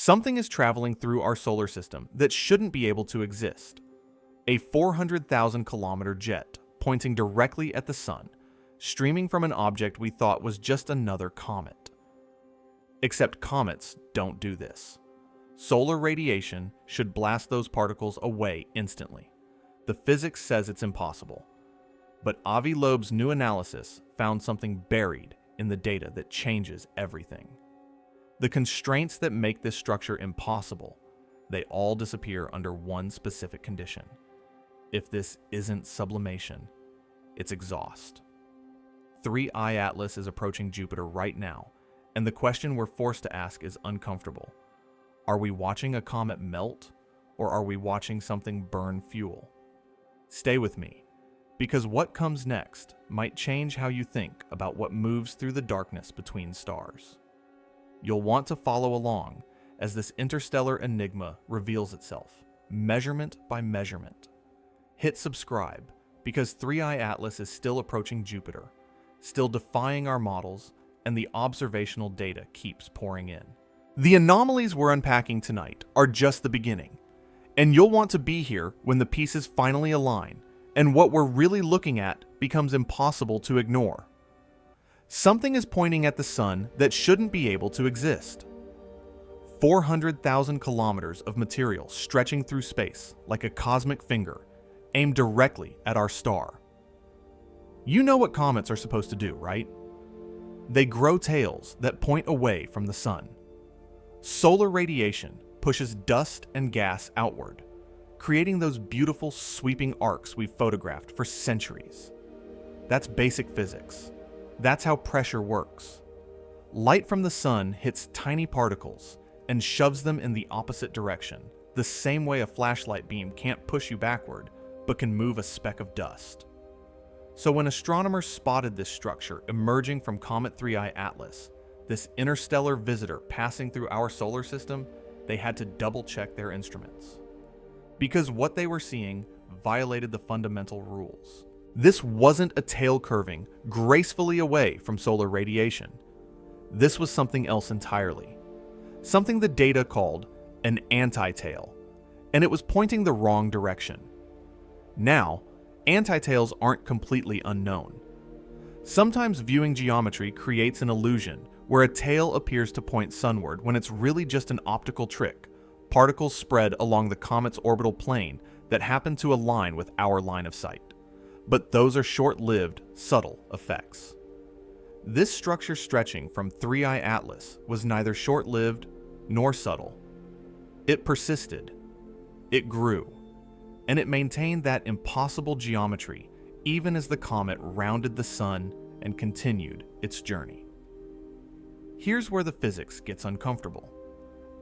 Something is traveling through our solar system that shouldn't be able to exist. A 400,000 kilometer jet pointing directly at the sun, streaming from an object we thought was just another comet. Except comets don't do this. Solar radiation should blast those particles away instantly. The physics says it's impossible. But Avi Loeb's new analysis found something buried in the data that changes everything. The constraints that make this structure impossible, they all disappear under one specific condition. If this isn't sublimation, it's exhaust. 3I Atlas is approaching Jupiter right now, and the question we're forced to ask is uncomfortable. Are we watching a comet melt, or are we watching something burn fuel? Stay with me, because what comes next might change how you think about what moves through the darkness between stars. You'll want to follow along as this interstellar enigma reveals itself, measurement by measurement. Hit subscribe, because 3I Atlas is still approaching Jupiter, still defying our models, and the observational data keeps pouring in. The anomalies we're unpacking tonight are just the beginning, and you'll want to be here when the pieces finally align, and what we're really looking at becomes impossible to ignore. Something is pointing at the sun that shouldn't be able to exist. 400,000 kilometers of material stretching through space like a cosmic finger, aimed directly at our star. You know what comets are supposed to do, right? They grow tails that point away from the sun. Solar radiation pushes dust and gas outward, creating those beautiful sweeping arcs we've photographed for centuries. That's basic physics. That's how pressure works. Light from the sun hits tiny particles and shoves them in the opposite direction, the same way a flashlight beam can't push you backward, but can move a speck of dust. So when astronomers spotted this structure emerging from Comet 3I Atlas, this interstellar visitor passing through our solar system, they had to double-check their instruments. Because what they were seeing violated the fundamental rules. This wasn't a tail curving gracefully away from solar radiation. This was something else entirely. Something the data called an anti-tail, and it was pointing the wrong direction. Now, anti-tails aren't completely unknown. Sometimes viewing geometry creates an illusion where a tail appears to point sunward when it's really just an optical trick, particles spread along the comet's orbital plane that happen to align with our line of sight. But those are short-lived, subtle effects. This structure stretching from 3I Atlas was neither short-lived nor subtle. It persisted, it grew, and it maintained that impossible geometry even as the comet rounded the sun and continued its journey. Here's where the physics gets uncomfortable.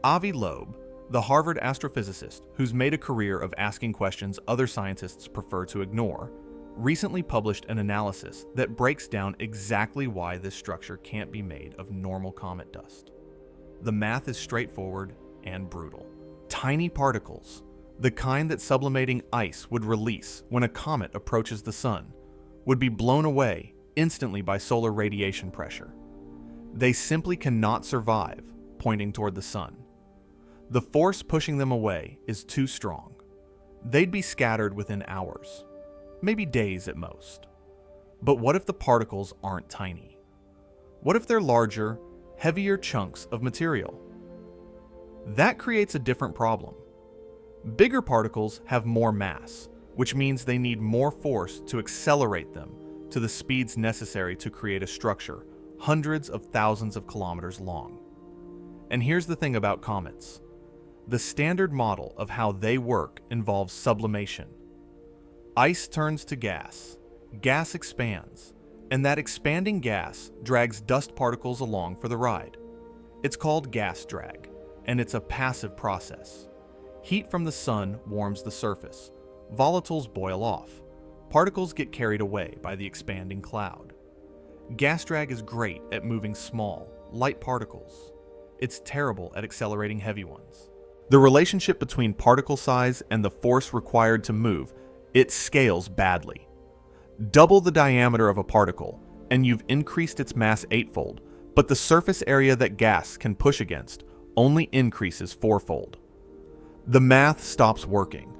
Avi Loeb, the Harvard astrophysicist who's made a career of asking questions other scientists prefer to ignore, recently published an analysis that breaks down exactly why this structure can't be made of normal comet dust. The math is straightforward and brutal. Tiny particles, the kind that sublimating ice would release when a comet approaches the sun, would be blown away instantly by solar radiation pressure. They simply cannot survive pointing toward the sun. The force pushing them away is too strong. They'd be scattered within hours, maybe days at most. But what if the particles aren't tiny? What if they're larger, heavier chunks of material? That creates a different problem. Bigger particles have more mass, which means they need more force to accelerate them to the speeds necessary to create a structure hundreds of thousands of kilometers long. And here's the thing about comets. The standard model of how they work involves sublimation. Ice turns to gas, gas expands, and that expanding gas drags dust particles along for the ride. It's called gas drag, and it's a passive process. Heat from the sun warms the surface, volatiles boil off, particles get carried away by the expanding cloud. Gas drag is great at moving small, light particles. It's terrible at accelerating heavy ones. The relationship between particle size and the force required to move, it scales badly. Double the diameter of a particle, and you've increased its mass eightfold, but the surface area that gas can push against only increases fourfold. The math stops working.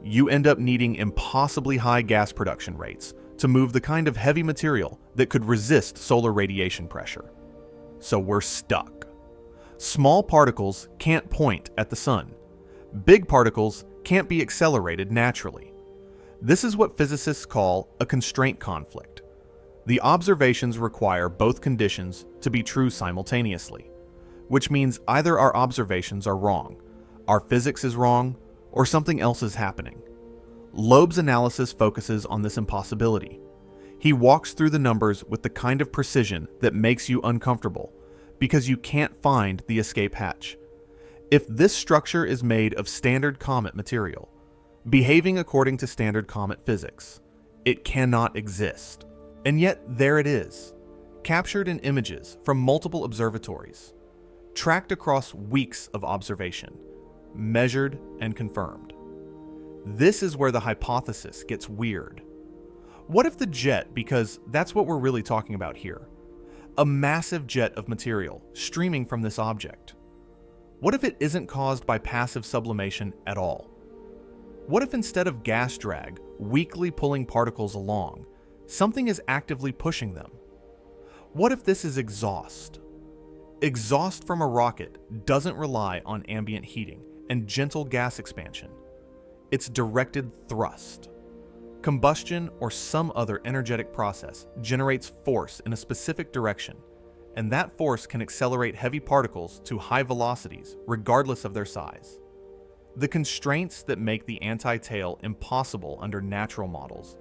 You end up needing impossibly high gas production rates to move the kind of heavy material that could resist solar radiation pressure. So we're stuck. Small particles can't point at the sun. Big particles can't be accelerated naturally. This is what physicists call a constraint conflict. The observations require both conditions to be true simultaneously, which means either our observations are wrong, our physics is wrong, or something else is happening. Loeb's analysis focuses on this impossibility. He walks through the numbers with the kind of precision that makes you uncomfortable, because you can't find the escape hatch. If this structure is made of standard comet material, behaving according to standard comet physics, it cannot exist. And yet there it is, captured in images from multiple observatories, tracked across weeks of observation, measured and confirmed. This is where the hypothesis gets weird. What if the jet, because that's what we're really talking about here, a massive jet of material streaming from this object, what if it isn't caused by passive sublimation at all? What if instead of gas drag weakly pulling particles along, something is actively pushing them? What if this is exhaust? Exhaust from a rocket doesn't rely on ambient heating and gentle gas expansion. It's directed thrust. Combustion or some other energetic process generates force in a specific direction, and that force can accelerate heavy particles to high velocities regardless of their size. The constraints that make the anti-tail impossible under natural models,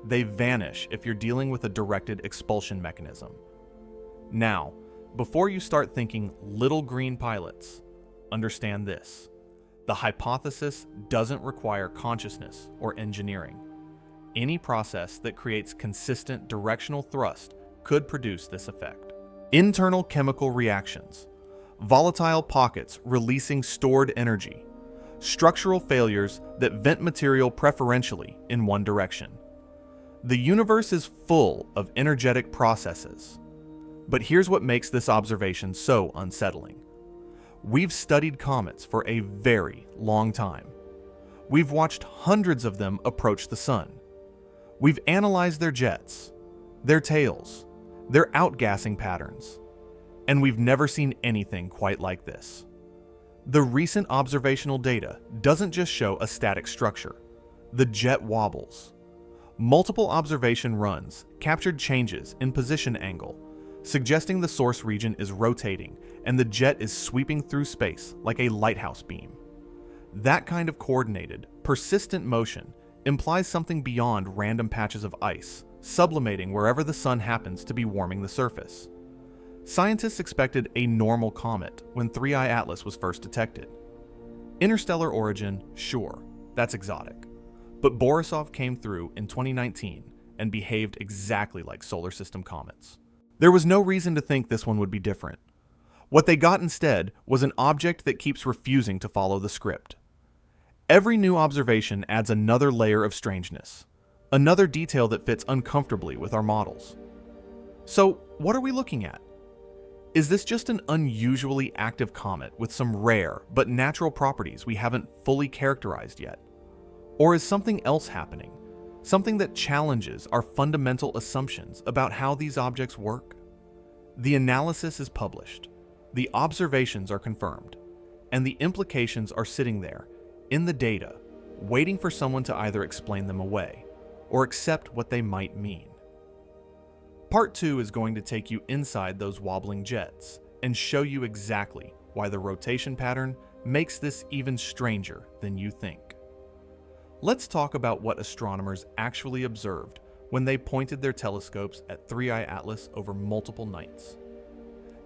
they vanish if you're dealing with a directed expulsion mechanism. Now, before you start thinking little green pilots, understand this. The hypothesis doesn't require consciousness or engineering. Any process that creates consistent directional thrust could produce this effect. Internal chemical reactions, volatile pockets releasing stored energy, structural failures that vent material preferentially in one direction. The universe is full of energetic processes. But here's what makes this observation so unsettling. We've studied comets for a very long time. We've watched hundreds of them approach the sun. We've analyzed their jets, their tails, their outgassing patterns, and we've never seen anything quite like this. The recent observational data doesn't just show a static structure. The jet wobbles. Multiple observation runs captured changes in position angle, suggesting the source region is rotating and the jet is sweeping through space like a lighthouse beam. That kind of coordinated, persistent motion implies something beyond random patches of ice, sublimating wherever the sun happens to be warming the surface. Scientists expected a normal comet when 3I Atlas was first detected. Interstellar origin, sure, that's exotic. But Borisov came through in 2019 and behaved exactly like solar system comets. There was no reason to think this one would be different. What they got instead was an object that keeps refusing to follow the script. Every new observation adds another layer of strangeness, another detail that fits uncomfortably with our models. So, what are we looking at? Is this just an unusually active comet with some rare but natural properties we haven't fully characterized yet? Or is something else happening? Something that challenges our fundamental assumptions about how these objects work? The analysis is published, the observations are confirmed, and the implications are sitting there in the data, waiting for someone to either explain them away or accept what they might mean. Part 2 is going to take you inside those wobbling jets and show you exactly why the rotation pattern makes this even stranger than you think. Let's talk about what astronomers actually observed when they pointed their telescopes at 3I Atlas over multiple nights.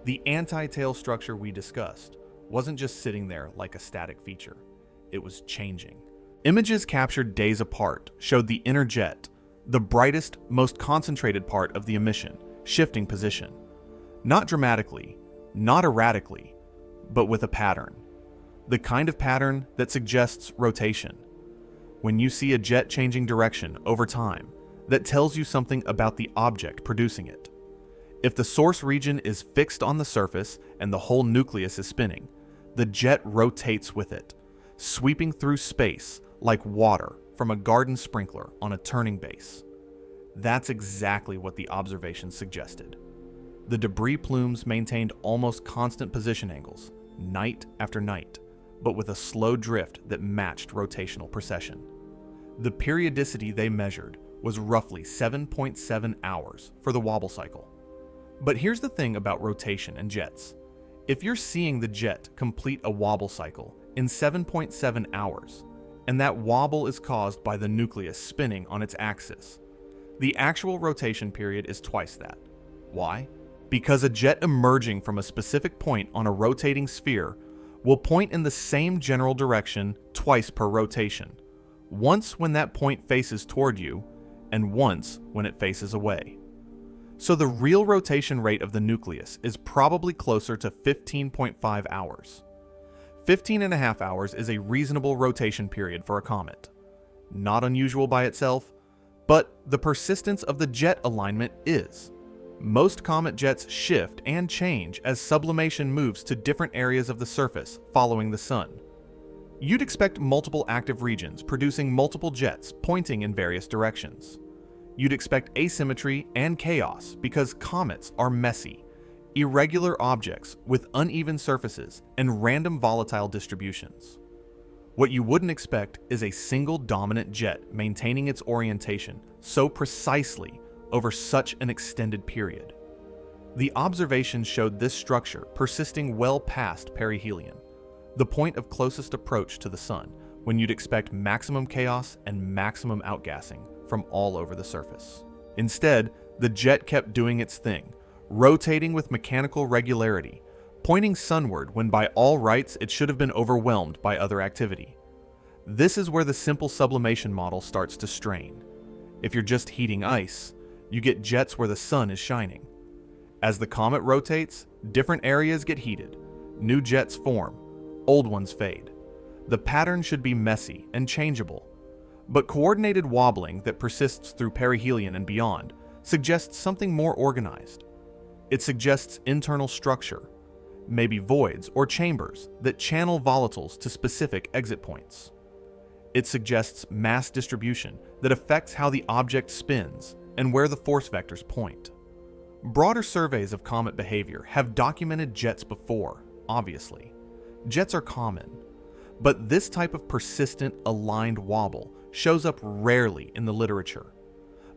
The anti-tail structure we discussed wasn't just sitting there like a static feature. It was changing. Images captured days apart showed the inner jet, the brightest, most concentrated part of the emission, shifting position. Not dramatically, not erratically, but with a pattern. The kind of pattern that suggests rotation. When you see a jet changing direction over time, that tells you something about the object producing it. If the source region is fixed on the surface and the whole nucleus is spinning, the jet rotates with it, sweeping through space like water from a garden sprinkler on a turning base. That's exactly what the observations suggested. The debris plumes maintained almost constant position angles, night after night, but with a slow drift that matched rotational precession. The periodicity they measured was roughly 7.7 hours for the wobble cycle. But here's the thing about rotation and jets. If you're seeing the jet complete a wobble cycle in 7.7 hours, and that wobble is caused by the nucleus spinning on its axis, the actual rotation period is twice that. Why? Because a jet emerging from a specific point on a rotating sphere will point in the same general direction twice per rotation, once when that point faces toward you, and once when it faces away. So the real rotation rate of the nucleus is probably closer to 15.5 hours. 15.5 hours is a reasonable rotation period for a comet. Not unusual by itself, but the persistence of the jet alignment is. Most comet jets shift and change as sublimation moves to different areas of the surface following the sun. You'd expect multiple active regions producing multiple jets pointing in various directions. You'd expect asymmetry and chaos because comets are messy, irregular objects with uneven surfaces and random volatile distributions. What you wouldn't expect is a single dominant jet maintaining its orientation so precisely over such an extended period. The observations showed this structure persisting well past perihelion, the point of closest approach to the sun, when you'd expect maximum chaos and maximum outgassing from all over the surface. Instead, the jet kept doing its thing, rotating with mechanical regularity, pointing sunward when by all rights it should have been overwhelmed by other activity. This is where the simple sublimation model starts to strain. If you're just heating ice, you get jets where the sun is shining. As the comet rotates, different areas get heated, new jets form, old ones fade. The pattern should be messy and changeable, but coordinated wobbling that persists through perihelion and beyond suggests something more organized. It suggests internal structure, maybe voids or chambers that channel volatiles to specific exit points. It suggests mass distribution that affects how the object spins and where the force vectors point. Broader surveys of comet behavior have documented jets before, obviously. Jets are common, but this type of persistent, aligned wobble shows up rarely in the literature.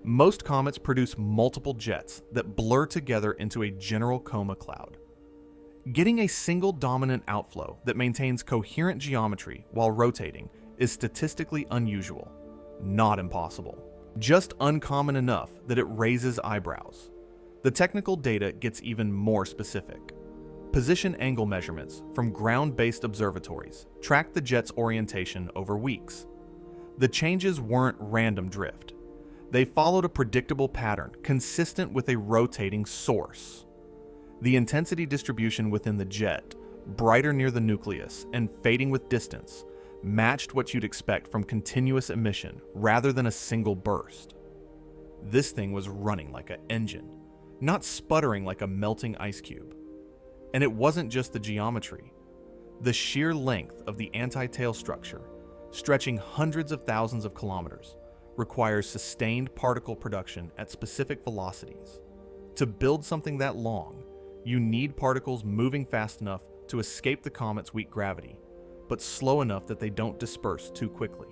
Most comets produce multiple jets that blur together into a general coma cloud. Getting a single dominant outflow that maintains coherent geometry while rotating is statistically unusual, not impossible. Just uncommon enough that it raises eyebrows. The technical data gets even more specific. Position angle measurements from ground-based observatories tracked the jet's orientation over weeks. The changes weren't random drift. They followed a predictable pattern consistent with a rotating source. The intensity distribution within the jet, brighter near the nucleus and fading with distance, matched what you'd expect from continuous emission rather than a single burst. This thing was running like an engine, not sputtering like a melting ice cube. And it wasn't just the geometry. The sheer length of the anti-tail structure, stretching hundreds of thousands of kilometers, requires sustained particle production at specific velocities. To build something that long, you need particles moving fast enough to escape the comet's weak gravity, but slow enough that they don't disperse too quickly.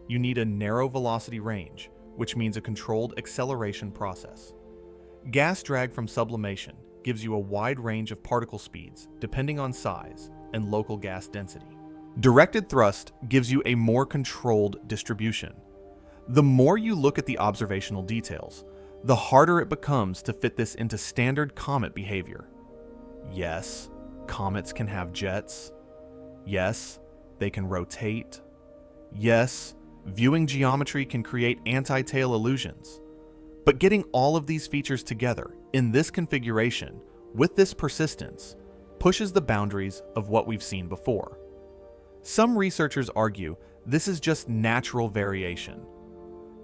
You need a narrow velocity range, which means a controlled acceleration process. Gas drag from sublimation gives you a wide range of particle speeds depending on size and local gas density. Directed thrust gives you a more controlled distribution. The more you look at the observational details, the harder it becomes to fit this into standard comet behavior. Yes, comets can have jets. Yes, they can rotate. Yes, viewing geometry can create anti-tail illusions. But getting all of these features together in this configuration, with this persistence, pushes the boundaries of what we've seen before. Some researchers argue this is just natural variation.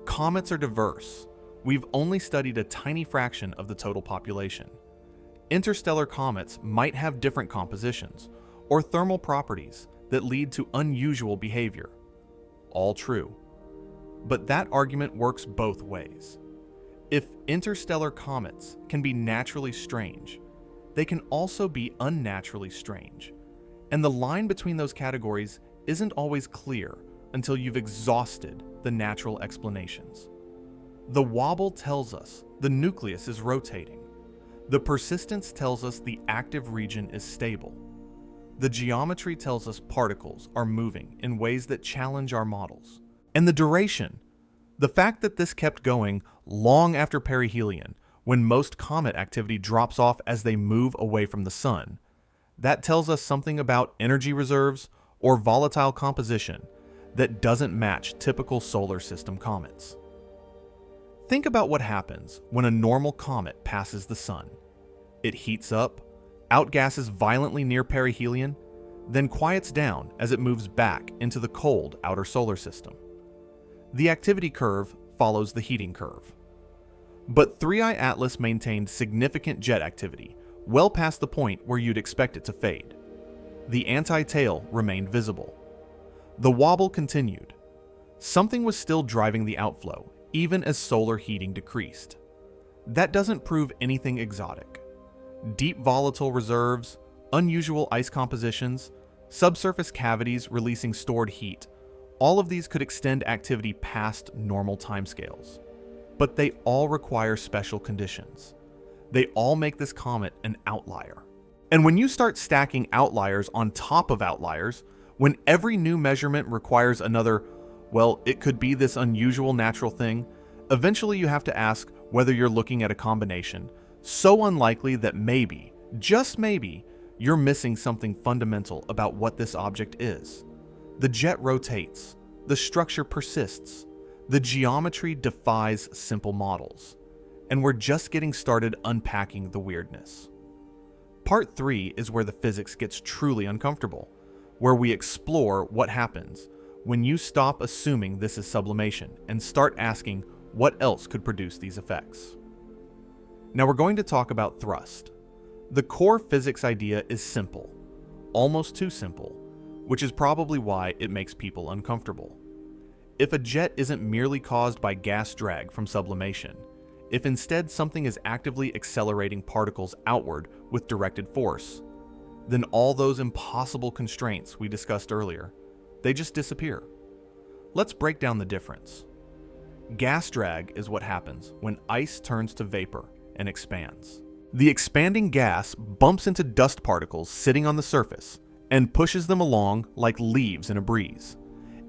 Comets are diverse. We've only studied a tiny fraction of the total population. Interstellar comets might have different compositions, or thermal properties that lead to unusual behavior. All true. But that argument works both ways. If interstellar comets can be naturally strange, they can also be unnaturally strange. And the line between those categories isn't always clear until you've exhausted the natural explanations. The wobble tells us the nucleus is rotating. The persistence tells us the active region is stable. The geometry tells us particles are moving in ways that challenge our models. And the duration, the fact that this kept going long after perihelion, when most comet activity drops off as they move away from the sun, that tells us something about energy reserves or volatile composition that doesn't match typical solar system comets. Think about what happens when a normal comet passes the sun. It heats up, outgasses violently near perihelion, then quiets down as it moves back into the cold outer solar system. The activity curve follows the heating curve. But 3I Atlas maintained significant jet activity, well past the point where you'd expect it to fade. The anti-tail remained visible. The wobble continued. Something was still driving the outflow, even as solar heating decreased. That doesn't prove anything exotic. Deep volatile reserves, unusual ice compositions, subsurface cavities releasing stored heat, all of these could extend activity past normal timescales. But they all require special conditions. They all make this comet an outlier. And when you start stacking outliers on top of outliers, when every new measurement requires another, well, it could be this unusual natural thing, eventually you have to ask whether you're looking at a combination so unlikely that maybe, just maybe, you're missing something fundamental about what this object is. The jet rotates, the structure persists, the geometry defies simple models, and we're just getting started unpacking the weirdness. Part 3 is where the physics gets truly uncomfortable, where we explore what happens when you stop assuming this is sublimation and start asking what else could produce these effects. Now we're going to talk about thrust. The core physics idea is simple, almost too simple, which is probably why it makes people uncomfortable. If a jet isn't merely caused by gas drag from sublimation, if instead something is actively accelerating particles outward with directed force, then all those impossible constraints we discussed earlier, they just disappear. Let's break down the difference. Gas drag is what happens when ice turns to vapor and expands. The expanding gas bumps into dust particles sitting on the surface and pushes them along like leaves in a breeze.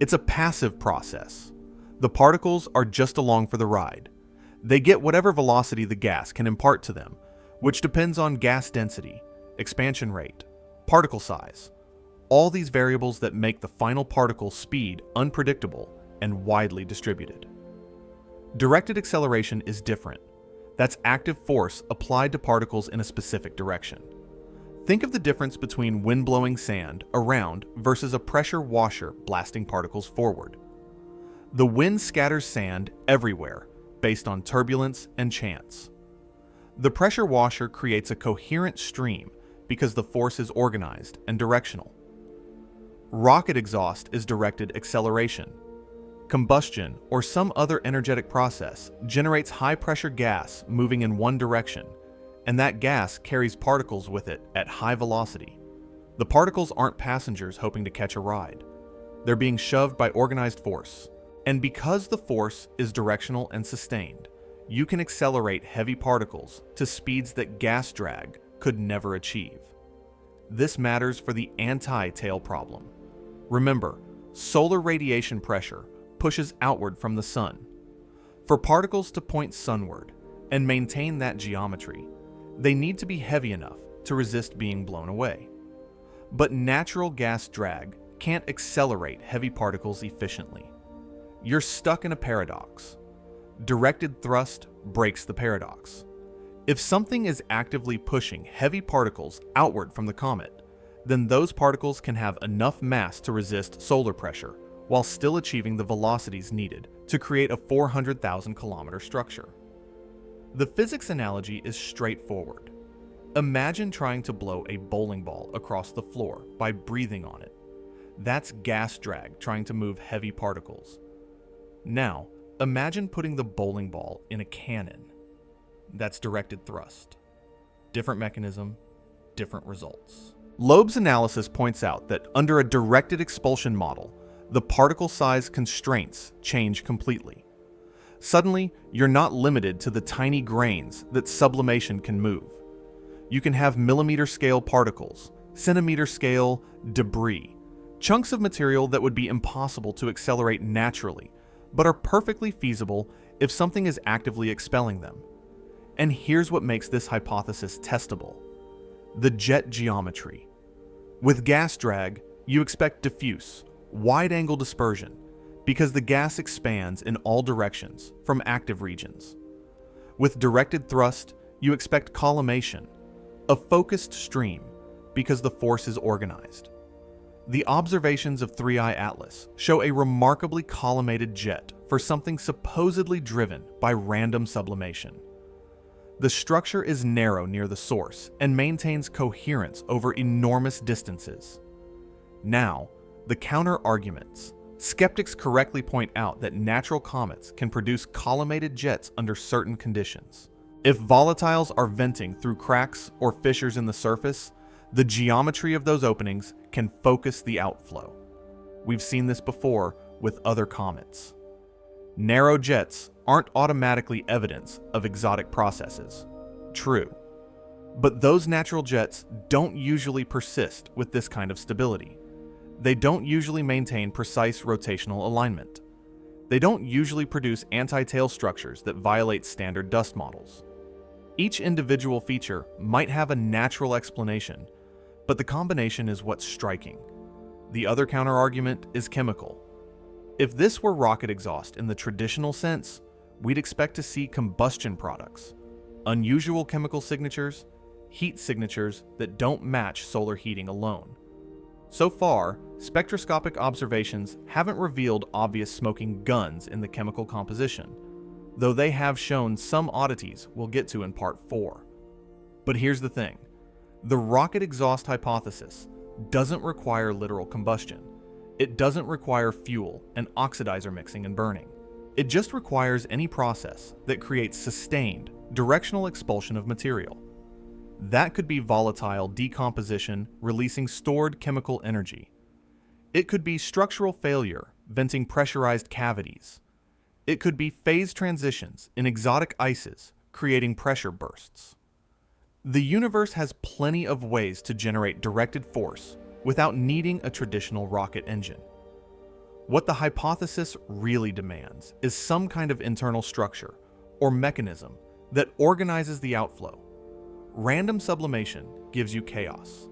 It's a passive process. The particles are just along for the ride. They get whatever velocity the gas can impart to them, which depends on gas density, expansion rate, particle size, all these variables that make the final particle speed unpredictable and widely distributed. Directed acceleration is different. That's active force applied to particles in a specific direction. Think of the difference between wind-blowing sand around versus a pressure washer blasting particles forward. The wind scatters sand everywhere based on turbulence and chance. The pressure washer creates a coherent stream because the force is organized and directional. Rocket exhaust is directed acceleration. Combustion or some other energetic process generates high-pressure gas moving in one direction, and that gas carries particles with it at high velocity. The particles aren't passengers hoping to catch a ride. They're being shoved by organized force. And because the force is directional and sustained, you can accelerate heavy particles to speeds that gas drag could never achieve. This matters for the anti-tail problem. Remember, solar radiation pressure pushes outward from the sun. For particles to point sunward and maintain that geometry, they need to be heavy enough to resist being blown away. But natural gas drag can't accelerate heavy particles efficiently. You're stuck in a paradox. Directed thrust breaks the paradox. If something is actively pushing heavy particles outward from the comet, then those particles can have enough mass to resist solar pressure while still achieving the velocities needed to create a 400,000 kilometer structure. The physics analogy is straightforward. Imagine trying to blow a bowling ball across the floor by breathing on it. That's gas drag trying to move heavy particles. Now, imagine putting the bowling ball in a cannon. That's directed thrust. Different mechanism, different results. Loeb's analysis points out that under a directed expulsion model, the particle size constraints change completely. Suddenly, you're not limited to the tiny grains that sublimation can move. You can have millimeter-scale particles, centimeter-scale debris, chunks of material that would be impossible to accelerate naturally, but are perfectly feasible if something is actively expelling them. And here's what makes this hypothesis testable: the jet geometry. With gas drag, you expect diffuse, wide-angle dispersion, because the gas expands in all directions from active regions. With directed thrust, you expect collimation, a focused stream, because the force is organized. The observations of 3I Atlas show a remarkably collimated jet for something supposedly driven by random sublimation. The structure is narrow near the source and maintains coherence over enormous distances. Now, the counter-arguments. Skeptics correctly point out that natural comets can produce collimated jets under certain conditions. If volatiles are venting through cracks or fissures in the surface, the geometry of those openings can focus the outflow. We've seen this before with other comets. Narrow jets aren't automatically evidence of exotic processes. True. But those natural jets don't usually persist with this kind of stability. They don't usually maintain precise rotational alignment. They don't usually produce anti-tail structures that violate standard dust models. Each individual feature might have a natural explanation, but the combination is what's striking. The other counterargument is chemical. If this were rocket exhaust in the traditional sense, we'd expect to see combustion products, unusual chemical signatures, heat signatures that don't match solar heating alone. So far, spectroscopic observations haven't revealed obvious smoking guns in the chemical composition, though they have shown some oddities we'll get to in Part 4. But here's the thing. The rocket exhaust hypothesis doesn't require literal combustion. It doesn't require fuel and oxidizer mixing and burning. It just requires any process that creates sustained, directional expulsion of material. That could be volatile decomposition releasing stored chemical energy. It could be structural failure venting pressurized cavities. It could be phase transitions in exotic ices creating pressure bursts. The universe has plenty of ways to generate directed force without needing a traditional rocket engine. What the hypothesis really demands is some kind of internal structure or mechanism that organizes the outflow. Random sublimation gives you chaos.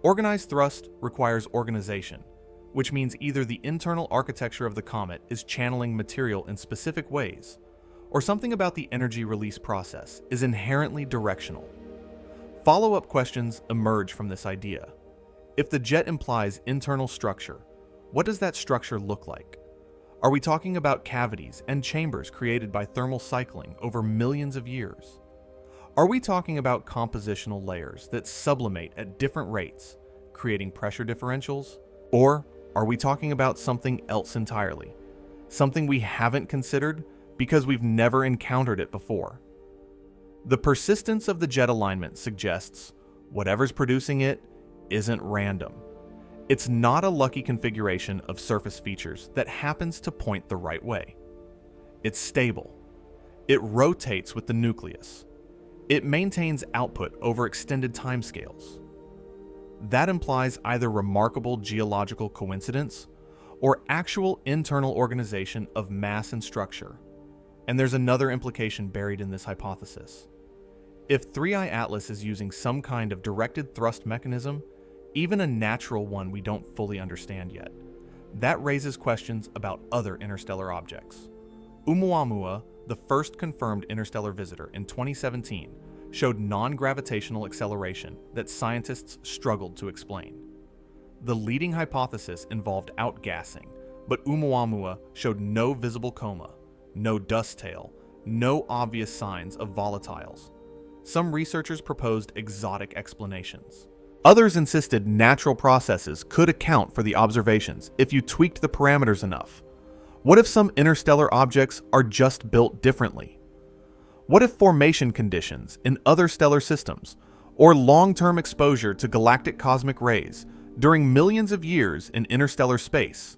Organized thrust requires organization, which means either the internal architecture of the comet is channeling material in specific ways, or something about the energy release process is inherently directional. Follow-up questions emerge from this idea. If the jet implies internal structure, what does that structure look like? Are we talking about cavities and chambers created by thermal cycling over millions of years? Are we talking about compositional layers that sublimate at different rates, creating pressure differentials? Or are we talking about something else entirely? Something we haven't considered because we've never encountered it before? The persistence of the jet alignment suggests whatever's producing it isn't random. It's not a lucky configuration of surface features that happens to point the right way. It's stable. It rotates with the nucleus. It maintains output over extended timescales. That implies either remarkable geological coincidence or actual internal organization of mass and structure. And there's another implication buried in this hypothesis. If 3I Atlas is using some kind of directed thrust mechanism, even a natural one we don't fully understand yet, that raises questions about other interstellar objects. Oumuamua, the first confirmed interstellar visitor in 2017, showed non-gravitational acceleration that scientists struggled to explain. The leading hypothesis involved outgassing, but Oumuamua showed no visible coma, no dust tail, no obvious signs of volatiles. Some researchers proposed exotic explanations. Others insisted natural processes could account for the observations if you tweaked the parameters enough. What if some interstellar objects are just built differently? What if formation conditions in other stellar systems, or long-term exposure to galactic cosmic rays during millions of years in interstellar space,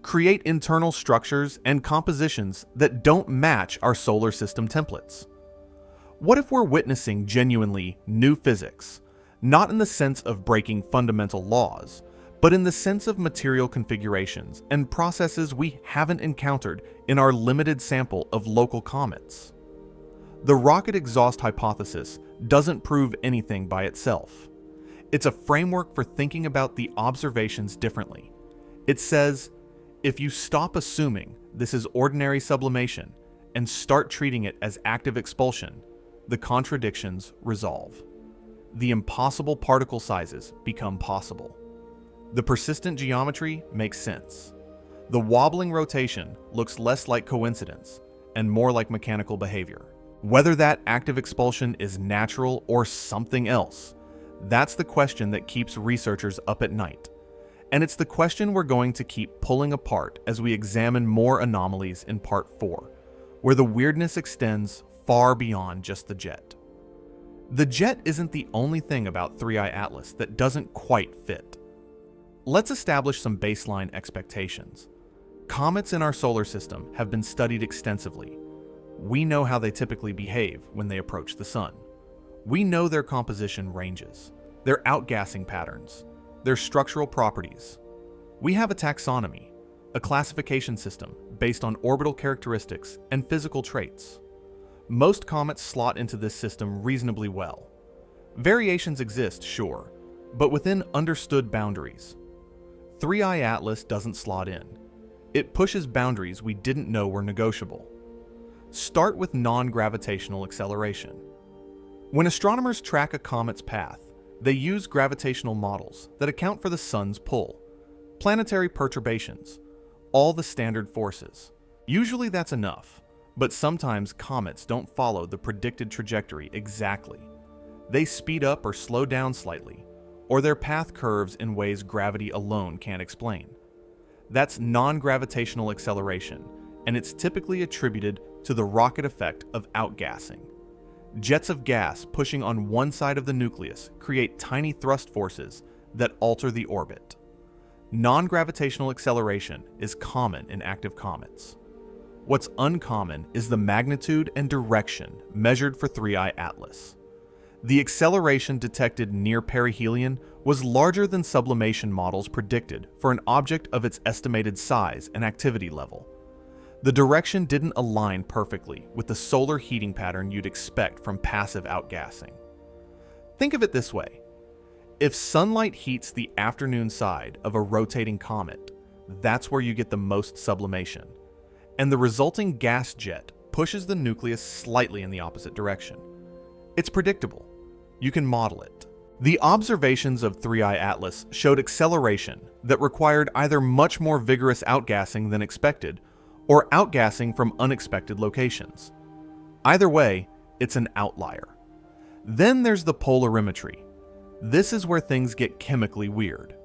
create internal structures and compositions that don't match our solar system templates? What if we're witnessing genuinely new physics, not in the sense of breaking fundamental laws, but in the sense of material configurations and processes we haven't encountered in our limited sample of local comets? The rocket exhaust hypothesis doesn't prove anything by itself. It's a framework for thinking about the observations differently. It says, if you stop assuming this is ordinary sublimation and start treating it as active expulsion, the contradictions resolve. The impossible particle sizes become possible. The persistent geometry makes sense. The wobbling rotation looks less like coincidence and more like mechanical behavior. Whether that active expulsion is natural or something else, that's the question that keeps researchers up at night. And it's the question we're going to keep pulling apart as we examine more anomalies in Part 4, where the weirdness extends far beyond just the jet. The jet isn't the only thing about 3I Atlas that doesn't quite fit. Let's establish some baseline expectations. Comets in our solar system have been studied extensively. We know how they typically behave when they approach the sun. We know their composition ranges, their outgassing patterns, their structural properties. We have a taxonomy, a classification system based on orbital characteristics and physical traits. Most comets slot into this system reasonably well. Variations exist, sure, but within understood boundaries. 3I Atlas doesn't slot in. It pushes boundaries we didn't know were negotiable. Start with non-gravitational acceleration. When astronomers track a comet's path, they use gravitational models that account for the sun's pull, planetary perturbations, all the standard forces. Usually that's enough, but sometimes comets don't follow the predicted trajectory exactly. They speed up or slow down slightly, or their path curves in ways gravity alone can't explain. That's non-gravitational acceleration, and it's typically attributed to the rocket effect of outgassing. Jets of gas pushing on one side of the nucleus create tiny thrust forces that alter the orbit. Non-gravitational acceleration is common in active comets. What's uncommon is the magnitude and direction measured for 3I Atlas. The acceleration detected near perihelion was larger than sublimation models predicted for an object of its estimated size and activity level. The direction didn't align perfectly with the solar heating pattern you'd expect from passive outgassing. Think of it this way. If sunlight heats the afternoon side of a rotating comet, that's where you get the most sublimation, and the resulting gas jet pushes the nucleus slightly in the opposite direction. It's predictable. You can model it. The observations of 3I Atlas showed acceleration that required either much more vigorous outgassing than expected or outgassing from unexpected locations. Either way, it's an outlier. Then there's the polarimetry. This is where things get chemically weird.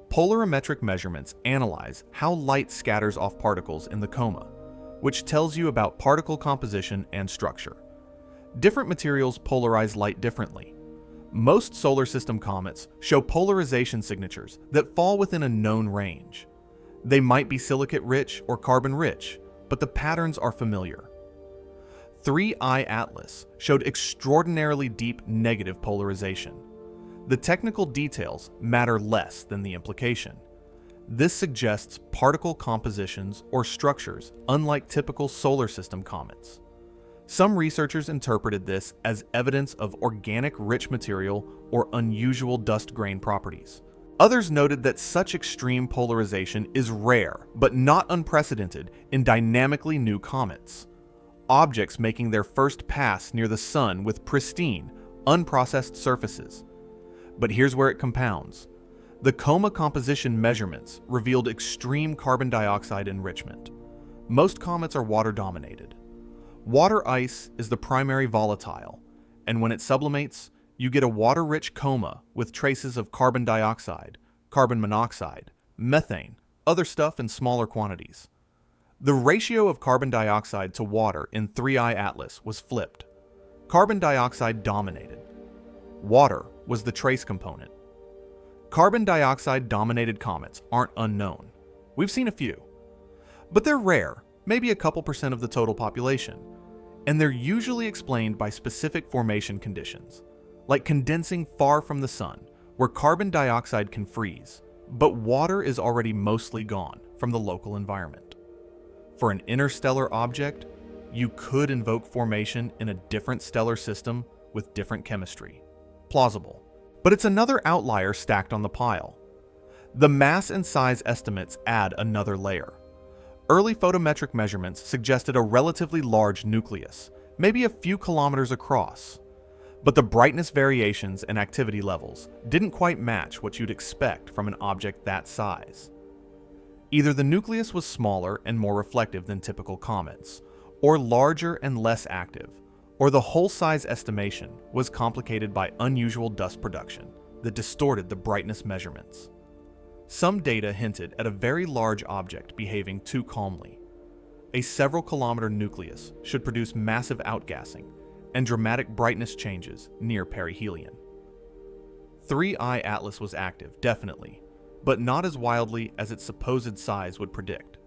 Polarimetric measurements analyze how light scatters off particles in the coma, which tells you about particle composition and structure. Different materials polarize light differently. Most solar system comets show polarization signatures that fall within a known range. They might be silicate-rich or carbon-rich, but the patterns are familiar. 3I Atlas showed extraordinarily deep negative polarization. The technical details matter less than the implication. This suggests particle compositions or structures unlike typical solar system comets. Some researchers interpreted this as evidence of organic rich material or unusual dust grain properties. Others noted that such extreme polarization is rare but not unprecedented in dynamically new comets. Objects making their first pass near the sun with pristine, unprocessed surfaces. But here's where it compounds. The coma composition measurements revealed extreme carbon dioxide enrichment. Most comets are water-dominated. Water ice is the primary volatile, and when it sublimates, you get a water-rich coma with traces of carbon dioxide, carbon monoxide, methane, other stuff in smaller quantities. The ratio of carbon dioxide to water in 3I Atlas was flipped. Carbon dioxide dominated. Water was the trace component. Carbon dioxide-dominated comets aren't unknown. We've seen a few. But they're rare, maybe a couple % of the total population, and they're usually explained by specific formation conditions, like condensing far from the sun, where carbon dioxide can freeze, but water is already mostly gone from the local environment. For an interstellar object, you could invoke formation in a different stellar system with different chemistry. Plausible. But it's another outlier stacked on the pile. The mass and size estimates add another layer. Early photometric measurements suggested a relatively large nucleus, maybe a few kilometers across. But the brightness variations and activity levels didn't quite match what you'd expect from an object that size. Either the nucleus was smaller and more reflective than typical comets, or larger and less active, or the whole size estimation was complicated by unusual dust production that distorted the brightness measurements. Some data hinted at a very large object behaving too calmly. A several kilometer nucleus should produce massive outgassing and dramatic brightness changes near perihelion. 3I Atlas was active, definitely, but not as wildly as its supposed size would predict.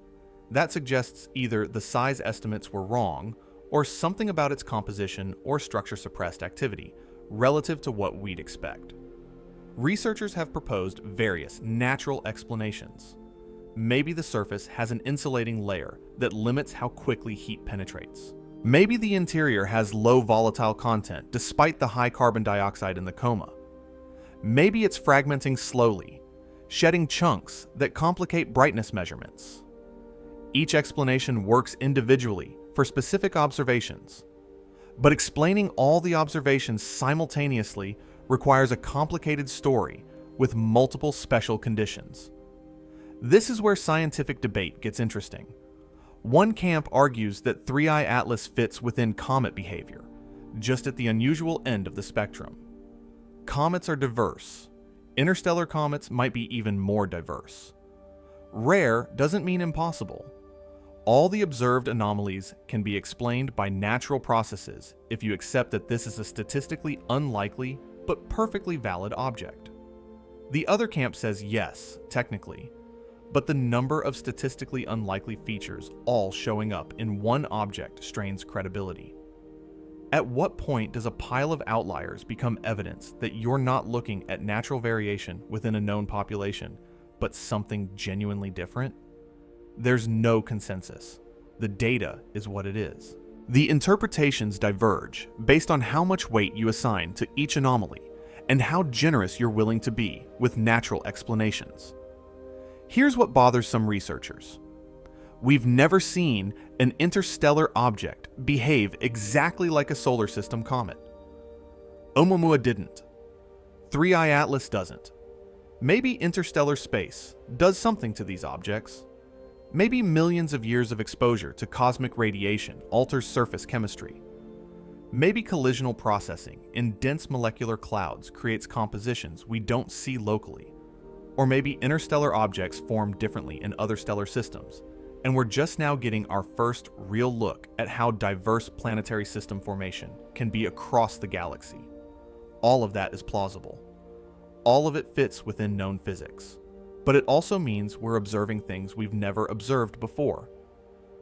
That suggests either the size estimates were wrong, or something about its composition or structure-suppressed activity relative to what we'd expect. Researchers have proposed various natural explanations. Maybe the surface has an insulating layer that limits how quickly heat penetrates. Maybe the interior has low volatile content despite the high carbon dioxide in the coma. Maybe it's fragmenting slowly, shedding chunks that complicate brightness measurements. Each explanation works individually for specific observations, but explaining all the observations simultaneously requires a complicated story with multiple special conditions. This is where scientific debate gets interesting. One camp argues that 3I Atlas fits within comet behavior, just at the unusual end of the spectrum. Comets are diverse. Interstellar comets might be even more diverse. Rare doesn't mean impossible. All the observed anomalies can be explained by natural processes if you accept that this is a statistically unlikely but perfectly valid object. The other camp says yes, technically, but the number of statistically unlikely features all showing up in one object strains credibility. At what point does a pile of outliers become evidence that you're not looking at natural variation within a known population, but something genuinely different? There's no consensus. The data is what it is. The interpretations diverge based on how much weight you assign to each anomaly and how generous you're willing to be with natural explanations. Here's what bothers some researchers. We've never seen an interstellar object behave exactly like a solar system comet. Oumuamua didn't. 3I Atlas doesn't. Maybe interstellar space does something to these objects. Maybe millions of years of exposure to cosmic radiation alters surface chemistry. Maybe collisional processing in dense molecular clouds creates compositions we don't see locally. Or maybe interstellar objects form differently in other stellar systems, and we're just now getting our first real look at how diverse planetary system formation can be across the galaxy. All of that is plausible. All of it fits within known physics. But it also means we're observing things we've never observed before,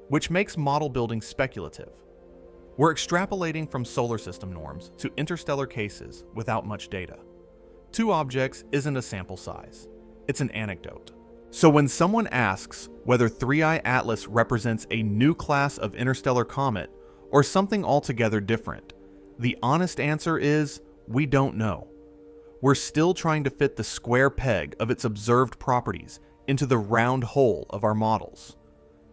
which makes model building speculative. We're extrapolating from solar system norms to interstellar cases without much data. 2 objects isn't a sample size. It's an anecdote. So when someone asks whether 3I Atlas represents a new class of interstellar comet or something altogether different, the honest answer is we don't know. We're still trying to fit the square peg of its observed properties into the round hole of our models.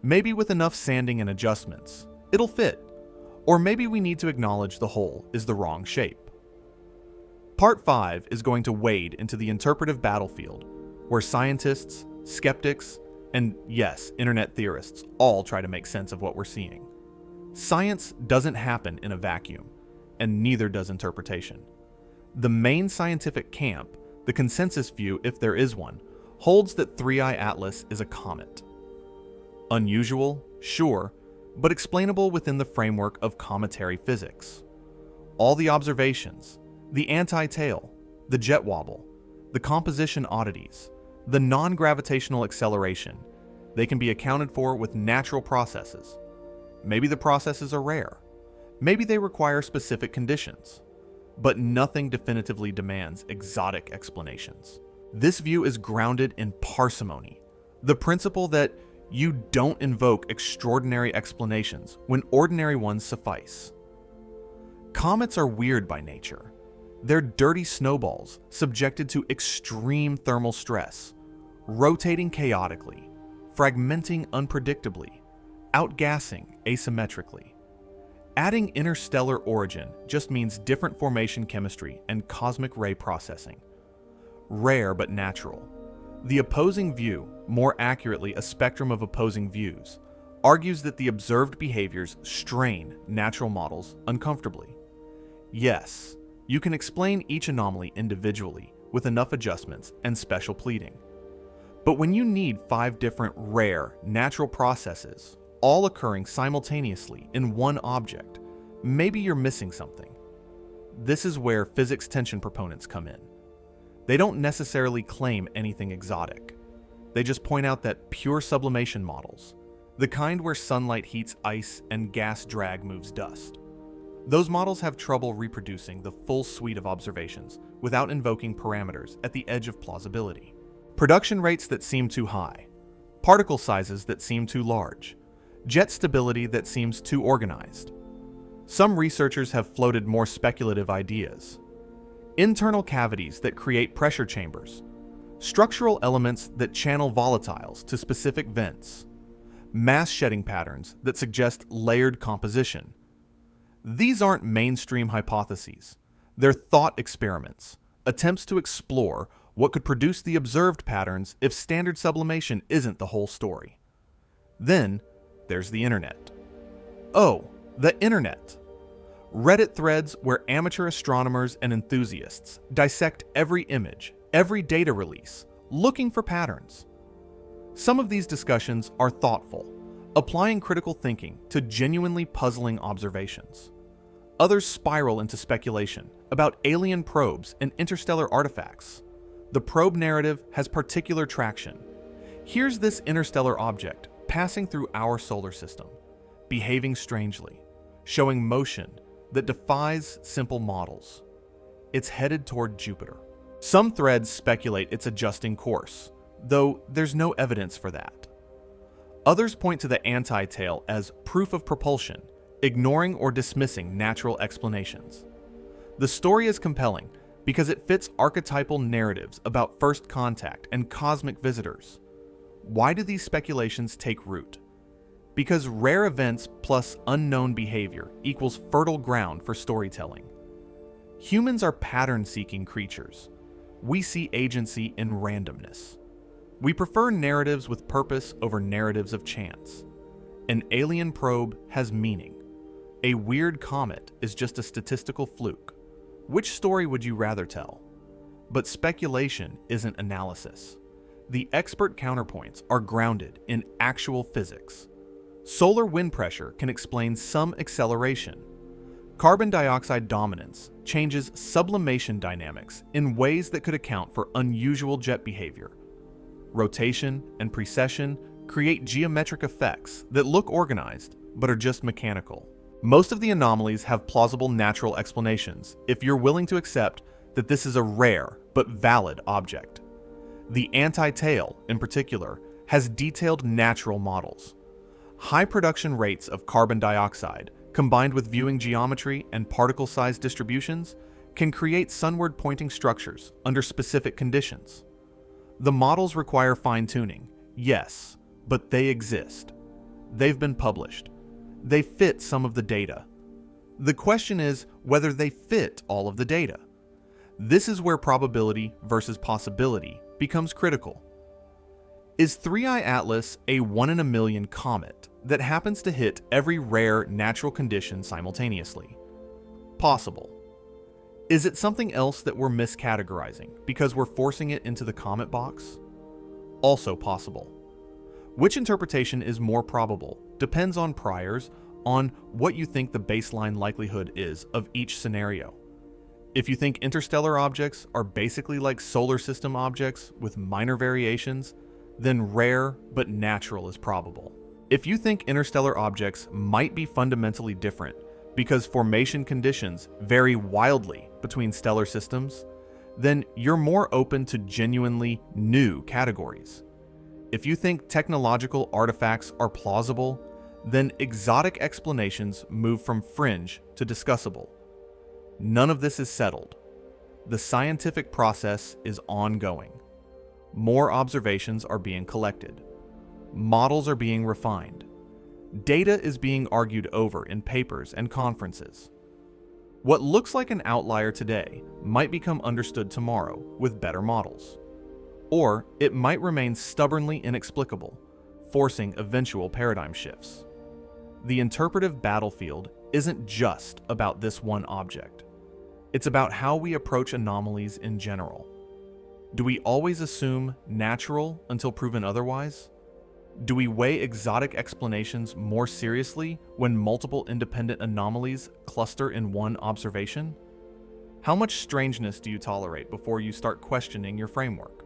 Maybe with enough sanding and adjustments, it'll fit. Or maybe we need to acknowledge the hole is the wrong shape. Part 5 is going to wade into the interpretive battlefield, where scientists, skeptics, and yes, internet theorists all try to make sense of what we're seeing. Science doesn't happen in a vacuum. and neither does interpretation. The main scientific camp, the consensus view if there is one, holds that 3I Atlas is a comet. Unusual, sure, but explainable within the framework of cometary physics. All the observations, the anti-tail, the jet wobble, the composition oddities, the non-gravitational acceleration, they can be accounted for with natural processes. Maybe the processes are rare. Maybe they require specific conditions. But nothing definitively demands exotic explanations. This view is grounded in parsimony, the principle that you don't invoke extraordinary explanations when ordinary ones suffice. Comets are weird by nature. They're dirty snowballs subjected to extreme thermal stress, rotating chaotically, fragmenting unpredictably, outgassing asymmetrically. Adding interstellar origin just means different formation chemistry and cosmic ray processing. Rare but natural. The opposing view, more accurately a spectrum of opposing views, argues that the observed behaviors strain natural models uncomfortably. Yes, you can explain each anomaly individually with enough adjustments and special pleading. But when you need 5 different rare, natural processes, all occurring simultaneously in one object, maybe you're missing something. This is where physics tension proponents come in. They don't necessarily claim anything exotic. They just point out that pure sublimation models, the kind where sunlight heats ice and gas drag moves dust, those models have trouble reproducing the full suite of observations without invoking parameters at the edge of plausibility. Production rates that seem too high, particle sizes that seem too large, jet stability that seems too organized. Some researchers have floated more speculative ideas. Internal cavities that create pressure chambers, structural elements that channel volatiles to specific vents, mass shedding patterns that suggest layered composition. These aren't mainstream hypotheses. They're thought experiments, attempts to explore what could produce the observed patterns if standard sublimation isn't the whole story. Then, there's the internet. Oh, the internet. Reddit threads where amateur astronomers and enthusiasts dissect every image, every data release, looking for patterns. Some of these discussions are thoughtful, applying critical thinking to genuinely puzzling observations. Others spiral into speculation about alien probes and interstellar artifacts. The probe narrative has particular traction. Here's this interstellar object passing through our solar system, behaving strangely, showing motion that defies simple models. It's headed toward Jupiter. Some threads speculate it's adjusting course, though there's no evidence for that. Others point to the anti-tail as proof of propulsion, ignoring or dismissing natural explanations. The story is compelling because it fits archetypal narratives about first contact and cosmic visitors. Why do these speculations take root? Because rare events plus unknown behavior equals fertile ground for storytelling. Humans are pattern-seeking creatures. We see agency in randomness. We prefer narratives with purpose over narratives of chance. An alien probe has meaning. A weird comet is just a statistical fluke. Which story would you rather tell? But speculation isn't analysis. The expert counterpoints are grounded in actual physics. Solar wind pressure can explain some acceleration. Carbon dioxide dominance changes sublimation dynamics in ways that could account for unusual jet behavior. Rotation and precession create geometric effects that look organized but are just mechanical. Most of the anomalies have plausible natural explanations if you're willing to accept that this is a rare but valid object. The anti-tail, in particular, has detailed natural models. High production rates of carbon dioxide, combined with viewing geometry and particle size distributions, can create sunward-pointing structures under specific conditions. The models require fine-tuning, yes, but they exist. They've been published. They fit some of the data. The question is whether they fit all of the data. This is where probability versus possibility becomes critical. Is 3I Atlas a 1 in a million comet that happens to hit every rare natural condition simultaneously? Possible. Is it something else that we're miscategorizing because we're forcing it into the comet box? Also possible. Which interpretation is more probable depends on priors, on what you think the baseline likelihood is of each scenario. If you think interstellar objects are basically like solar system objects with minor variations, then rare but natural is probable. If you think interstellar objects might be fundamentally different because formation conditions vary wildly between stellar systems, then you're more open to genuinely new categories. If you think technological artifacts are plausible, then exotic explanations move from fringe to discussable. None of this is settled. The scientific process is ongoing. More observations are being collected. Models are being refined. Data is being argued over in papers and conferences. What looks like an outlier today might become understood tomorrow with better models. Or it might remain stubbornly inexplicable, forcing eventual paradigm shifts. The interpretive battlefield isn't just about this one object. It's about how we approach anomalies in general. Do we always assume natural until proven otherwise? Do we weigh exotic explanations more seriously when multiple independent anomalies cluster in one observation? How much strangeness do you tolerate before you start questioning your framework?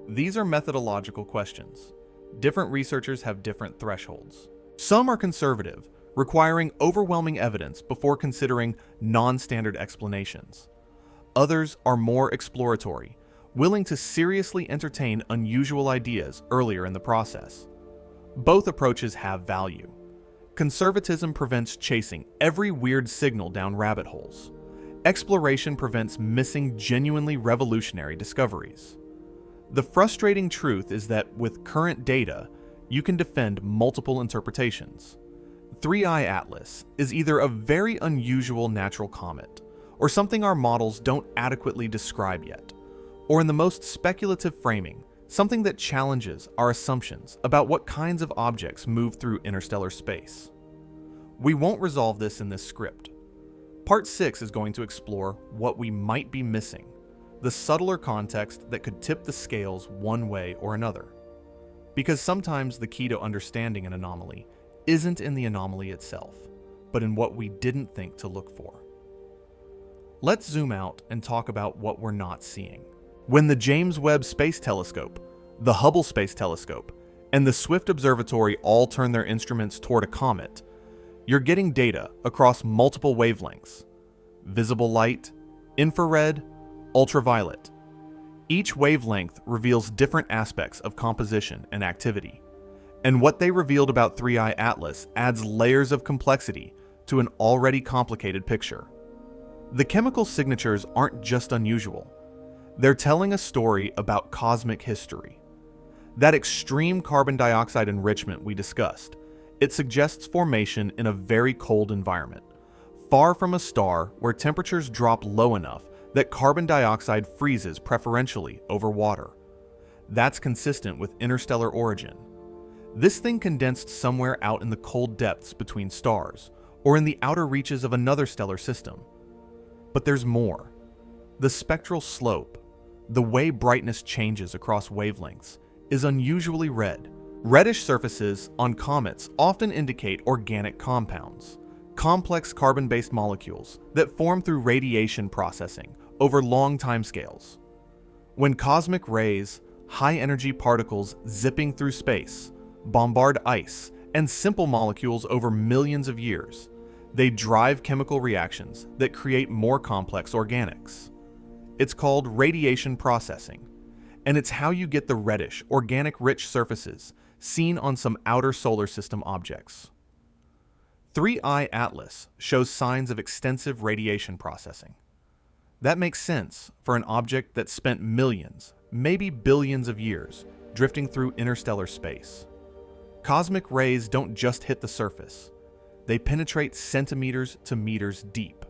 These are methodological questions. Different researchers have different thresholds. Some are conservative, requiring overwhelming evidence before considering non-standard explanations. Others are more exploratory, willing to seriously entertain unusual ideas earlier in the process. Both approaches have value. Conservatism prevents chasing every weird signal down rabbit holes. Exploration prevents missing genuinely revolutionary discoveries. The frustrating truth is that with current data, you can defend multiple interpretations. 3I Atlas is either a very unusual natural comet, or something our models don't adequately describe yet, or in the most speculative framing, something that challenges our assumptions about what kinds of objects move through interstellar space. We won't resolve this in this script. Part 6 is going to explore what we might be missing, the subtler context that could tip the scales one way or another. Because sometimes the key to understanding an anomaly isn't in the anomaly itself, but in what we didn't think to look for. Let's zoom out and talk about what we're not seeing. When the James Webb Space Telescope, the Hubble Space Telescope, and the Swift Observatory all turn their instruments toward a comet, you're getting data across multiple wavelengths: visible light, infrared, ultraviolet. Each wavelength reveals different aspects of composition and activity, and what they revealed about 3I Atlas adds layers of complexity to an already complicated picture. The chemical signatures aren't just unusual. They're telling a story about cosmic history. That extreme carbon dioxide enrichment we discussed, it suggests formation in a very cold environment, far from a star where temperatures drop low enough that carbon dioxide freezes preferentially over water. That's consistent with interstellar origin. This thing condensed somewhere out in the cold depths between stars, or in the outer reaches of another stellar system. But there's more. The spectral slope, the way brightness changes across wavelengths, is unusually red. Reddish surfaces on comets often indicate organic compounds, complex carbon-based molecules that form through radiation processing over long timescales. When cosmic rays, high-energy particles zipping through space, bombard ice and simple molecules over millions of years, they drive chemical reactions that create more complex organics. It's called radiation processing, and it's how you get the reddish, organic-rich surfaces seen on some outer solar system objects. 3I Atlas shows signs of extensive radiation processing. That makes sense for an object that spent millions, maybe billions of years drifting through interstellar space. Cosmic rays don't just hit the surface. They penetrate centimeters to meters deep,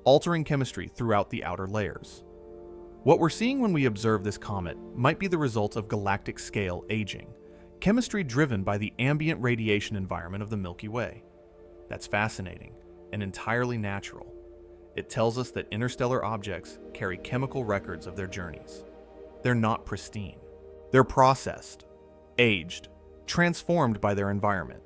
altering chemistry throughout the outer layers. What we're seeing when we observe this comet might be the result of galactic scale aging, chemistry driven by the ambient radiation environment of the Milky Way. That's fascinating and entirely natural. It tells us that interstellar objects carry chemical records of their journeys. They're not pristine. They're processed, aged, transformed by their environment.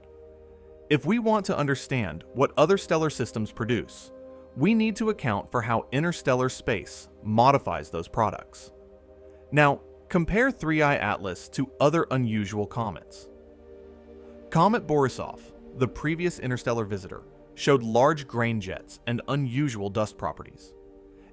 If we want to understand what other stellar systems produce, we need to account for how interstellar space modifies those products. Now, compare 3I Atlas to other unusual comets. Comet Borisov, the previous interstellar visitor, showed large grain jets and unusual dust properties.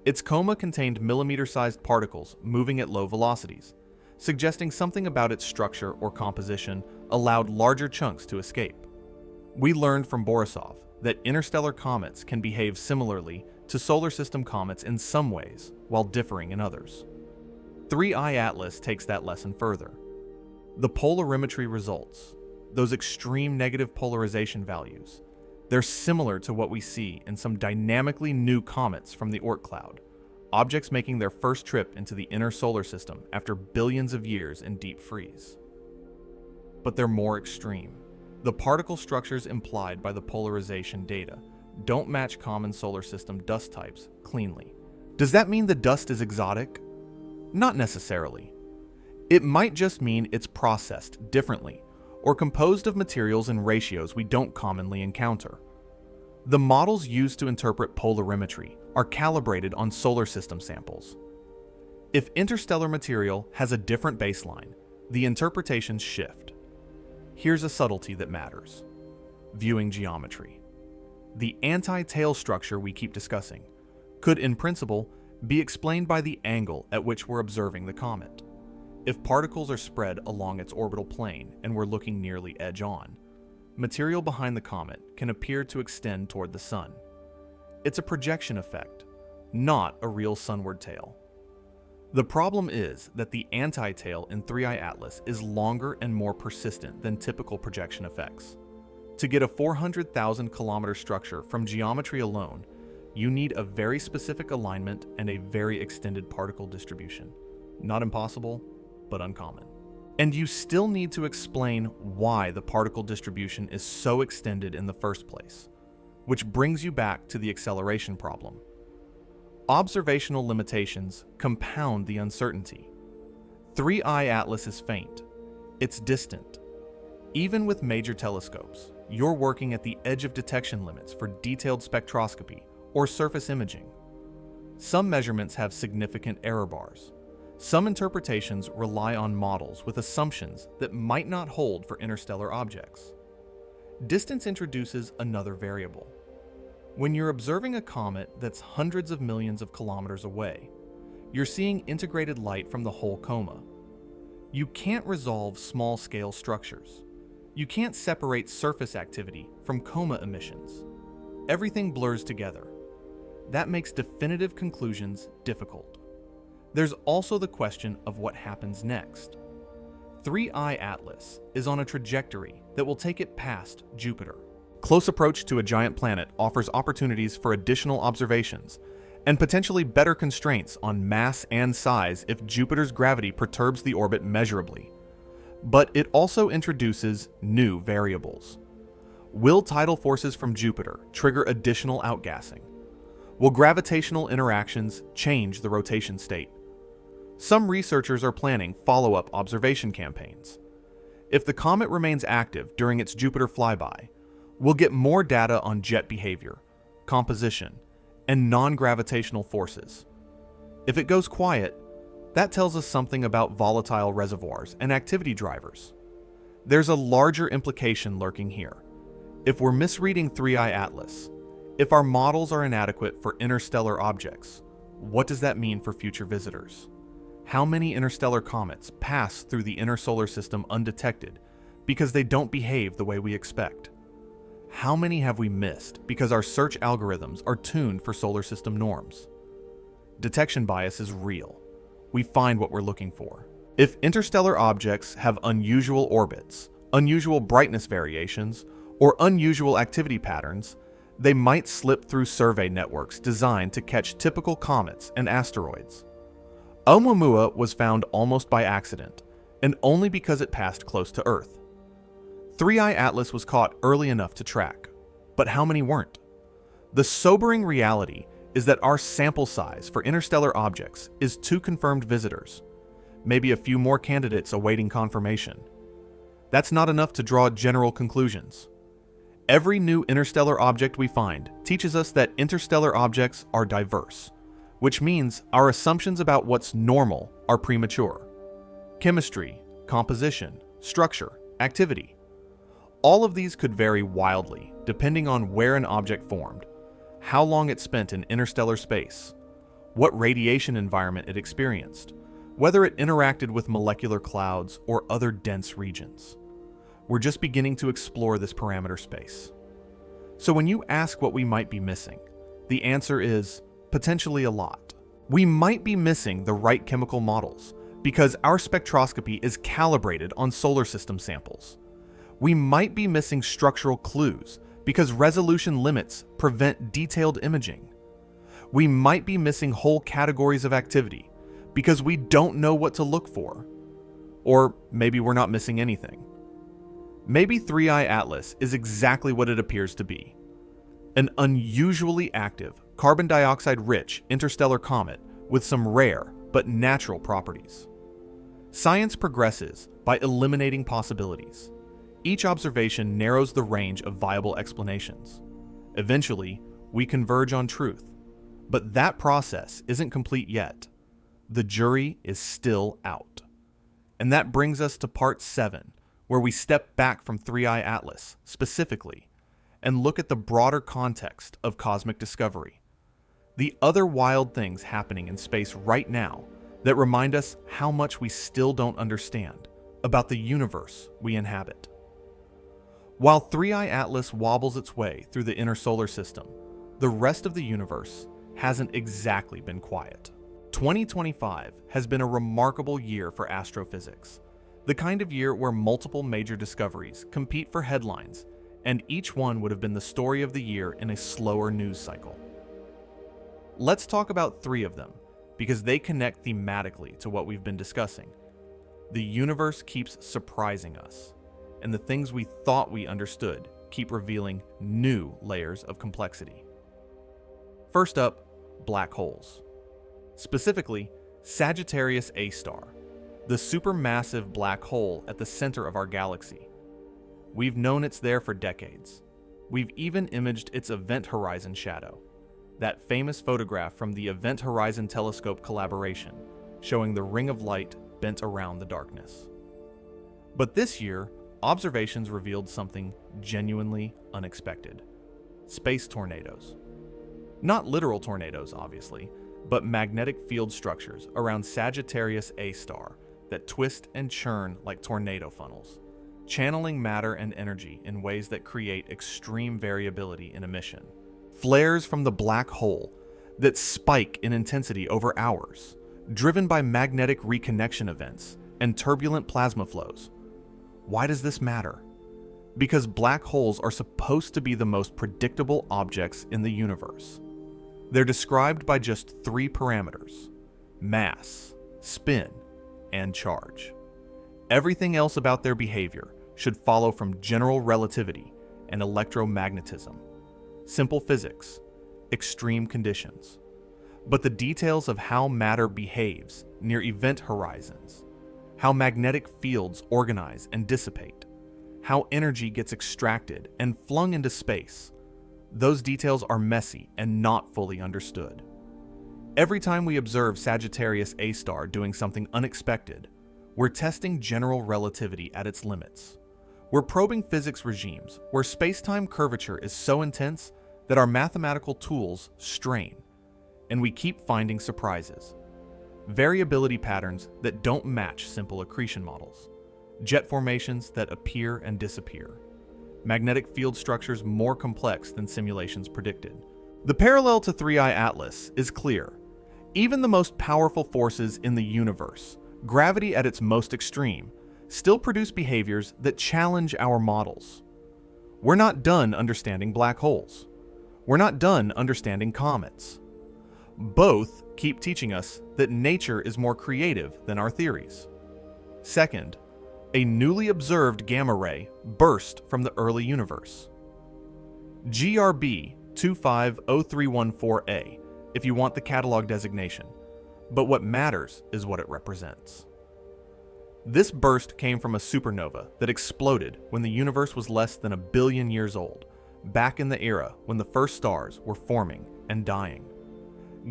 Its coma contained millimeter-sized particles moving at low velocities, suggesting something about its structure or composition allowed larger chunks to escape. We learned from Borisov that interstellar comets can behave similarly to solar system comets in some ways, while differing in others. 3I Atlas takes that lesson further. The polarimetry results, those extreme negative polarization values, they're similar to what we see in some dynamically new comets from the Oort cloud, objects making their first trip into the inner solar system after billions of years in deep freeze. But they're more extreme. The particle structures implied by the polarization data don't match common solar system dust types cleanly. Does that mean the dust is exotic? Not necessarily. It might just mean it's processed differently, or composed of materials and ratios we don't commonly encounter. The models used to interpret polarimetry are calibrated on solar system samples. If interstellar material has a different baseline, the interpretations shift. Here's a subtlety that matters: viewing geometry. The anti-tail structure we keep discussing could, in principle, be explained by the angle at which we're observing the comet. If particles are spread along its orbital plane and we're looking nearly edge-on, material behind the comet can appear to extend toward the sun. It's a projection effect, not a real sunward tail. The problem is that the anti-tail in 3I Atlas is longer and more persistent than typical projection effects. To get a 400,000 kilometer structure from geometry alone, you need a very specific alignment and a very extended particle distribution. Not impossible, but uncommon. And you still need to explain why the particle distribution is so extended in the first place, which brings you back to the acceleration problem. Observational limitations compound the uncertainty. 3I Atlas is faint. It's distant. Even with major telescopes, you're working at the edge of detection limits for detailed spectroscopy or surface imaging. Some measurements have significant error bars. Some interpretations rely on models with assumptions that might not hold for interstellar objects. Distance introduces another variable. When you're observing a comet that's hundreds of millions of kilometers away, you're seeing integrated light from the whole coma. You can't resolve small-scale structures. You can't separate surface activity from coma emissions. Everything blurs together. That makes definitive conclusions difficult. There's also the question of what happens next. 3I Atlas is on a trajectory that will take it past Jupiter. Close approach to a giant planet offers opportunities for additional observations and potentially better constraints on mass and size if Jupiter's gravity perturbs the orbit measurably. But it also introduces new variables. Will tidal forces from Jupiter trigger additional outgassing? Will gravitational interactions change the rotation state? Some researchers are planning follow-up observation campaigns. If the comet remains active during its Jupiter flyby, we'll get more data on jet behavior, composition, and non-gravitational forces. If it goes quiet, that tells us something about volatile reservoirs and activity drivers. There's a larger implication lurking here. If we're misreading 3I Atlas, if our models are inadequate for interstellar objects, what does that mean for future visitors? How many interstellar comets pass through the inner solar system undetected because they don't behave the way we expect? How many have we missed because our search algorithms are tuned for solar system norms? Detection bias is real. We find what we're looking for. If interstellar objects have unusual orbits, unusual brightness variations, or unusual activity patterns, they might slip through survey networks designed to catch typical comets and asteroids. Oumuamua was found almost by accident, and only because it passed close to Earth. 3I Atlas was caught early enough to track, but how many weren't? The sobering reality is that our sample size for interstellar objects is 2 confirmed visitors, maybe a few more candidates awaiting confirmation. That's not enough to draw general conclusions. Every new interstellar object we find teaches us that interstellar objects are diverse, which means our assumptions about what's normal are premature. Chemistry, composition, structure, activity. All of these could vary wildly depending on where an object formed, how long it spent in interstellar space, what radiation environment it experienced, whether it interacted with molecular clouds or other dense regions. We're just beginning to explore this parameter space. So when you ask what we might be missing, the answer is potentially a lot. We might be missing the right chemical models because our spectroscopy is calibrated on solar system samples. We might be missing structural clues because resolution limits prevent detailed imaging. We might be missing whole categories of activity because we don't know what to look for. Or maybe we're not missing anything. Maybe 3I Atlas is exactly what it appears to be. An unusually active, carbon dioxide-rich interstellar comet with some rare but natural properties. Science progresses by eliminating possibilities. Each observation narrows the range of viable explanations. Eventually, we converge on truth. But that process isn't complete yet. The jury is still out. And that brings us to part 7, where we step back from 3I Atlas, specifically, and look at the broader context of cosmic discovery. The other wild things happening in space right now that remind us how much we still don't understand about the universe we inhabit. While 3I Atlas wobbles its way through the inner solar system, the rest of the universe hasn't exactly been quiet. 2025 has been a remarkable year for astrophysics, the kind of year where multiple major discoveries compete for headlines, and each one would have been the story of the year in a slower news cycle. Let's talk about 3 of them, because they connect thematically to what we've been discussing. The universe keeps surprising us, and the things we thought we understood keep revealing new layers of complexity. First up, black holes. Specifically, Sagittarius A star, the supermassive black hole at the center of our galaxy. We've known it's there for decades. We've even imaged its event horizon shadow, that famous photograph from the Event Horizon Telescope collaboration, showing the ring of light bent around the darkness. But this year, observations revealed something genuinely unexpected. Space tornadoes. Not literal tornadoes, obviously, but magnetic field structures around Sagittarius A star that twist and churn like tornado funnels, channeling matter and energy in ways that create extreme variability in emission. Flares from the black hole that spike in intensity over hours, driven by magnetic reconnection events and turbulent plasma flows. Why does this matter? Because black holes are supposed to be the most predictable objects in the universe. They're described by just 3 parameters: mass, spin, and charge. Everything else about their behavior should follow from general relativity and electromagnetism. Simple physics, extreme conditions. But the details of how matter behaves near event horizons, how magnetic fields organize and dissipate, how energy gets extracted and flung into space, those details are messy and not fully understood. Every time we observe Sagittarius A star doing something unexpected, we're testing general relativity at its limits. We're probing physics regimes where space-time curvature is so intense that our mathematical tools strain, and we keep finding surprises. Variability patterns that don't match simple accretion models, jet formations that appear and disappear, magnetic field structures more complex than simulations predicted. The parallel to 3I Atlas is clear. Even the most powerful forces in the universe, gravity at its most extreme, still produce behaviors that challenge our models. We're not done understanding black holes. We're not done understanding comets. Both keep teaching us that nature is more creative than our theories. Second, a newly observed gamma ray burst from the early universe. GRB 250314A if you want the catalog designation, but what matters is what it represents. This burst came from a supernova that exploded when the universe was less than 1 billion years old, back in the era when the first stars were forming and dying.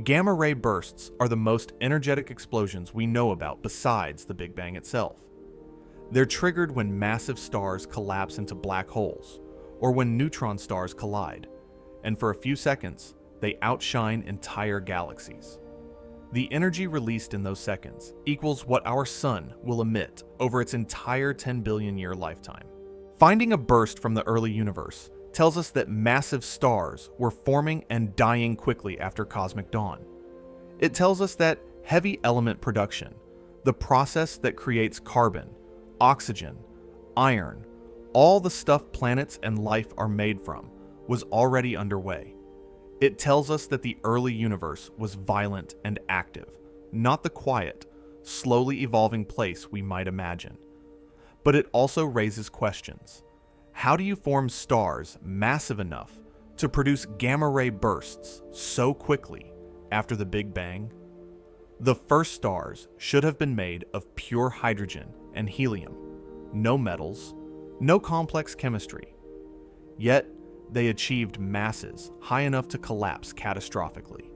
Gamma-ray bursts are the most energetic explosions we know about besides the Big Bang itself. They're triggered when massive stars collapse into black holes, or when neutron stars collide, and for a few seconds, they outshine entire galaxies. The energy released in those seconds equals what our sun will emit over its entire 10 billion year lifetime. Finding a burst from the early universe tells us that massive stars were forming and dying quickly after cosmic dawn. It tells us that heavy element production, the process that creates carbon, oxygen, iron, all the stuff planets and life are made from, was already underway. It tells us that the early universe was violent and active, not the quiet, slowly evolving place we might imagine. But it also raises questions. How do you form stars massive enough to produce gamma-ray bursts so quickly after the Big Bang? The first stars should have been made of pure hydrogen and helium, no metals, no complex chemistry. Yet, they achieved masses high enough to collapse catastrophically.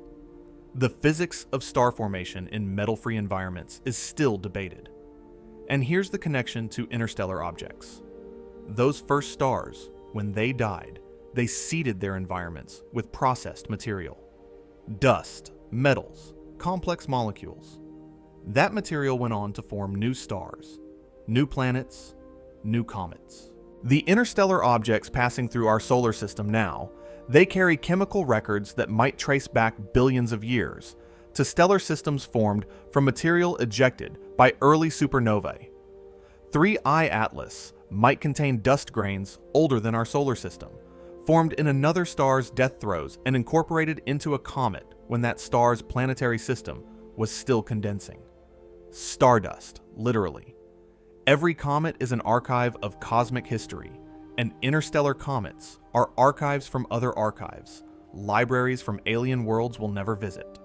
The physics of star formation in metal-free environments is still debated. And here's the connection to interstellar objects. Those first stars, when they died, they seeded their environments with processed material. Dust, metals, complex molecules. That material went on to form new stars, new planets, new comets. The interstellar objects passing through our solar system now, they carry chemical records that might trace back billions of years to stellar systems formed from material ejected by early supernovae. 3I Atlas might contain dust grains older than our solar system, formed in another star's death throes and incorporated into a comet when that star's planetary system was still condensing. Stardust, literally. Every comet is an archive of cosmic history, and interstellar comets are archives from other archives, libraries from alien worlds we'll never visit.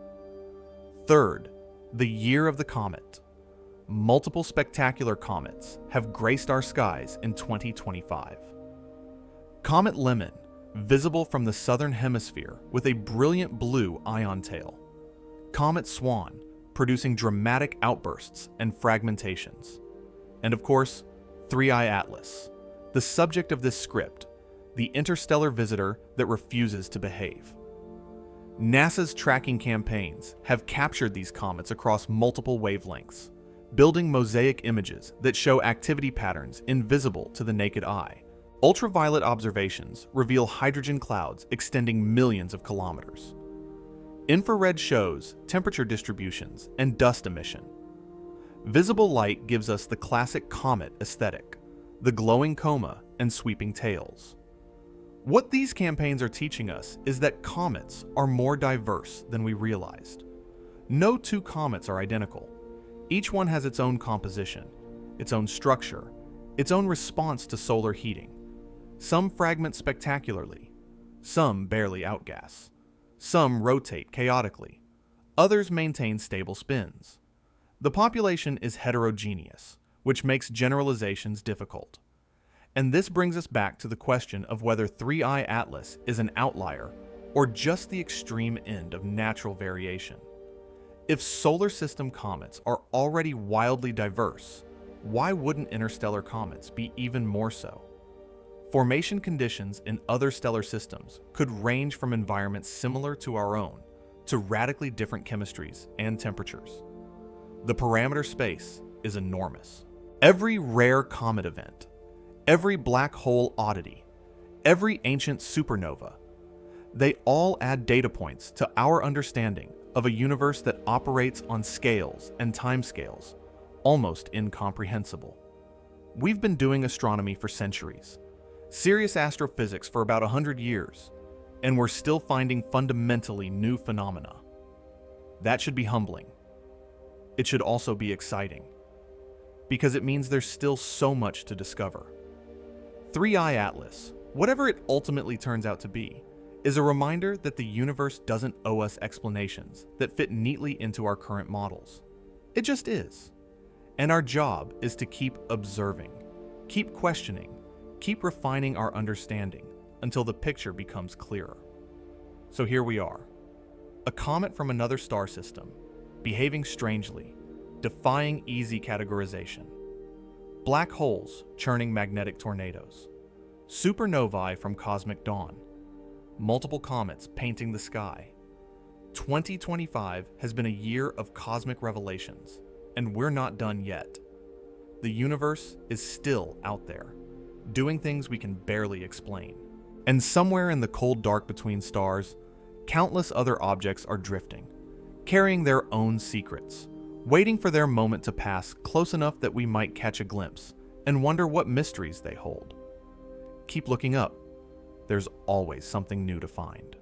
Third, the year of the comet. Multiple spectacular comets have graced our skies in 2025. Comet Lemon, visible from the southern hemisphere with a brilliant blue ion tail. Comet Swan, producing dramatic outbursts and fragmentations. And of course, 3I Atlas, the subject of this script, the interstellar visitor that refuses to behave. NASA's tracking campaigns have captured these comets across multiple wavelengths, building mosaic images that show activity patterns invisible to the naked eye. Ultraviolet observations reveal hydrogen clouds extending millions of kilometers. Infrared shows temperature distributions and dust emission. Visible light gives us the classic comet aesthetic, the glowing coma and sweeping tails. What these campaigns are teaching us is that comets are more diverse than we realized. No two comets are identical. Each one has its own composition, its own structure, its own response to solar heating. Some fragment spectacularly, some barely outgas, some rotate chaotically, others maintain stable spins. The population is heterogeneous, which makes generalizations difficult. And this brings us back to the question of whether 3I Atlas is an outlier or just the extreme end of natural variation. If solar system comets are already wildly diverse, why wouldn't interstellar comets be even more so? Formation conditions in other stellar systems could range from environments similar to our own to radically different chemistries and temperatures. The parameter space is enormous. Every rare comet event, every black hole oddity, every ancient supernova, they all add data points to our understanding of a universe that operates on scales and timescales almost incomprehensible. We've been doing astronomy for centuries, serious astrophysics for about 100 years, and we're still finding fundamentally new phenomena. That should be humbling. It should also be exciting, because it means there's still so much to discover. 3I Atlas, whatever it ultimately turns out to be, is a reminder that the universe doesn't owe us explanations that fit neatly into our current models. It just is. And our job is to keep observing, keep questioning, keep refining our understanding until the picture becomes clearer. So here we are, a comet from another star system, behaving strangely, defying easy categorization. Black holes churning magnetic tornadoes. Supernovae from cosmic dawn. Multiple comets painting the sky. 2025 has been a year of cosmic revelations, and we're not done yet. The universe is still out there, doing things we can barely explain. And somewhere in the cold dark between stars, countless other objects are drifting, carrying their own secrets, waiting for their moment to pass close enough that we might catch a glimpse and wonder what mysteries they hold. Keep looking up. There's always something new to find.